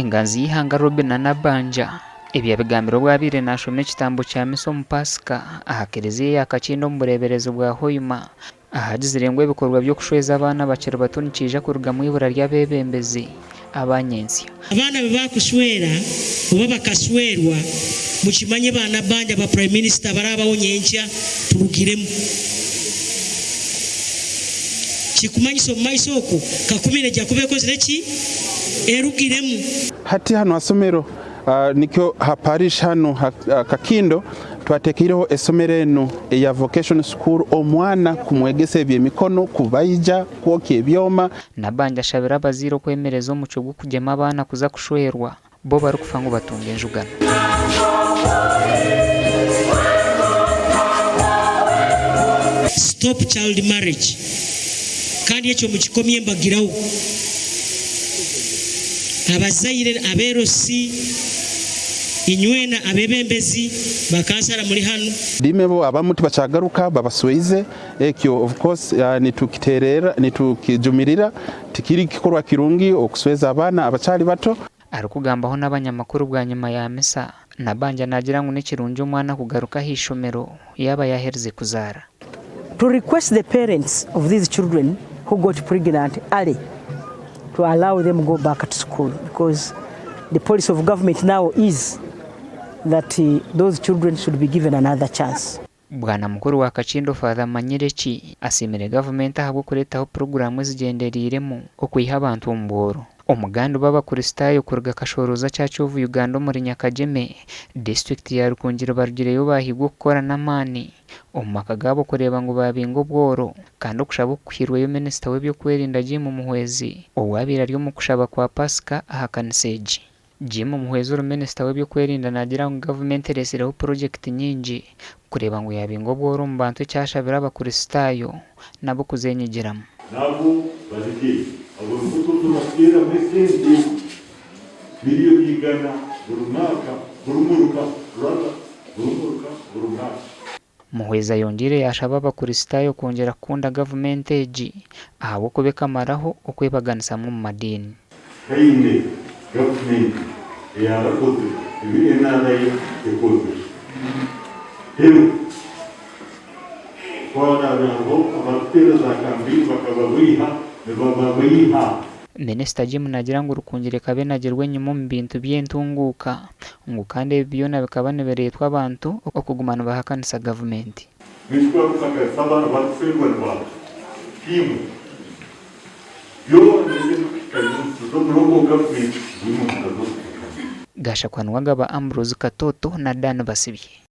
Ngazi y'ihanga Robe na Nabbanja ebya bigambiro bwabire nashomye kitambo kya miso mu Pasika aha Kiliziya ya Kakindo mu bureberezo bwa Hoima ahagizirengwa ebikorwa byo kushweza abaana bakiri bato nikija kuruga mu ibura ry'abebembezi abanyensya abaana bebakushwera oba bakashwerwa mukimanye ba Nabbanja ba Prime Minister barabaho nyenkya turugiremu kikumanyiso maiso oko kakumire jya kubeko zireki erugiremu hati hano asomero nikyo haparish hano Kakindo twatekireho esomero eno ya vocation school omwana kumwegese ebyemikono kubayija kwoka ebyoma. Nabbanja ashabira abaziro kwemereza omuco gwo kugema abaana kuza kushwerwa bo bari kufa ngo batunge enjugano. Stop child marriage kandi ekyo mukikomye mbagirawo abazaire aberosi inywena abebembezi bakansara muri hano dimebo abamuti bacagaruka babasweize ekyo of course nitukiterera nitukijumirira tikiri kikorwa kirungi okusweza abana abachali bato arikugambaho n'abanyamakuru bwa nyuma ya misa Nabbanja nagira ngo n'ikirungi umwana kugaruka hishomero yaba yahereze kuzara to request the parents of these children who got pregnant early to allow them go back to school because the policy of government now is that those children should be given another chance. Bwana mukuru wa Kakindo Father Manyireki asimire government ahabwo kuretaho programu zigenderiremo okwiha abantu omboro omuganda baba kristayo kuruga kashoroza cya Cyovu Uganda muri Nyakageme district ya Rukungiro barugireyo bahigwa gukora namani omumaka gabo kureba ngo babingo bworo kandi okushaba kuhirweyo minister webyo kwerinda Jim Muhwezi owabira ryo mu kushaba kwa Pasika ahakaniseji Jim Muhwezi uru minister webyo kwerinda nagira ngo government eresireho project nyingi kureba ngo yabingo bworo mu bantu cyashabira abakristayo nabo kuzenyigiramo nabo baziki abo mbuto tunakira mesendi video yigana burumaka burumuruka Muhweza yongere yashaba abakristayo kongera kunda government eji ahabo kubeka maraho okwebaganisa mu madini kainde government ya rakoze ibi enanayo ekoze hero kwa nabo abatera za kambi bakabawiha babawiha Minister Jim nagira ngo rukungire kabe nagerwe nyuma mu bintu by'entunguka ngo kandi byona bikabane beretwa abantu okugumana bahakanisa government nishwa kusaka sabana batfirwa rwa timu yo ndizino government gasha kwanwaga ba Ambrose Katoto na Dan Basibye.